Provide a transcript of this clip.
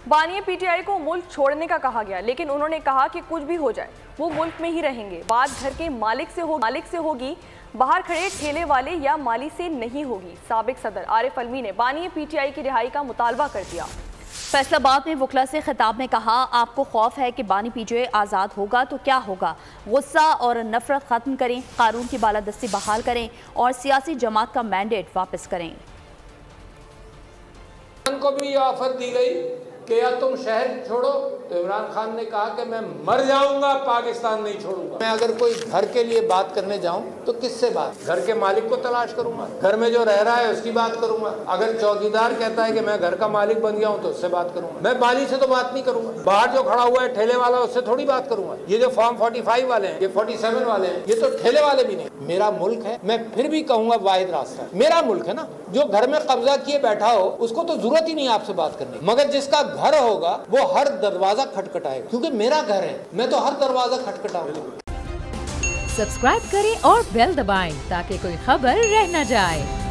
बानी पीटीआई को मुल्क छोड़ने का कहा गया, लेकिन उन्होंने कहा कि कुछ भी हो जाए वो मुल्क में ही रहेंगे। बात घर के मालिक से होगी, बाहर खड़े ठेले वाले या माली से नहीं होगी। साबिक सदर आरिफ अलवी ने बानी पीटीआई की रिहाई का मुतालबा कर दिया। फैसलाबाद में वकला से खिताब में कहा, आपको खौफ है कि बानी पीटीआई आज़ाद होगा तो क्या होगा। गुस्सा और नफरत ख़त्म करें, कानून की बालादस्ती बहाल करें और सियासी जमात का मैंडेट वापस करें। को भी ये ऑफर दी गई कि या तुम शहर छोड़ो, तो इमरान खान ने कहा कि मैं मर जाऊंगा, पाकिस्तान नहीं छोड़ूंगा। मैं अगर कोई घर के लिए बात करने जाऊं तो किससे बात? घर के मालिक को तलाश करूंगा, घर में जो रह रहा है उसकी बात करूंगा। अगर चौकीदार कहता है कि मैं घर का मालिक बन गया हूं तो उससे बात करूंगा। मैं बाली से तो बात नहीं करूंगा। बाहर जो खड़ा हुआ है ठेले वाला, उससे थोड़ी बात करूंगा। ये जो फॉर्म 45 वाले हैं, ये 47 वाले हैं, ये तो ठेले वाले भी नहीं। मेरा मुल्क है, मैं फिर भी कहूंगा वाहिद रास्ता मेरा मुल्क है ना। जो घर में कब्जा किए बैठा हो उसको तो जरूरत ही नहीं आपसे बात करने, मगर जिसका घर होगा वो हर दरवाजा खटखटाएगा, क्योंकि मेरा घर है, मैं तो हर दरवाजा खटखटाऊंगा। सब्सक्राइब करें और बेल दबाएं ताकि कोई खबर रह न जाए।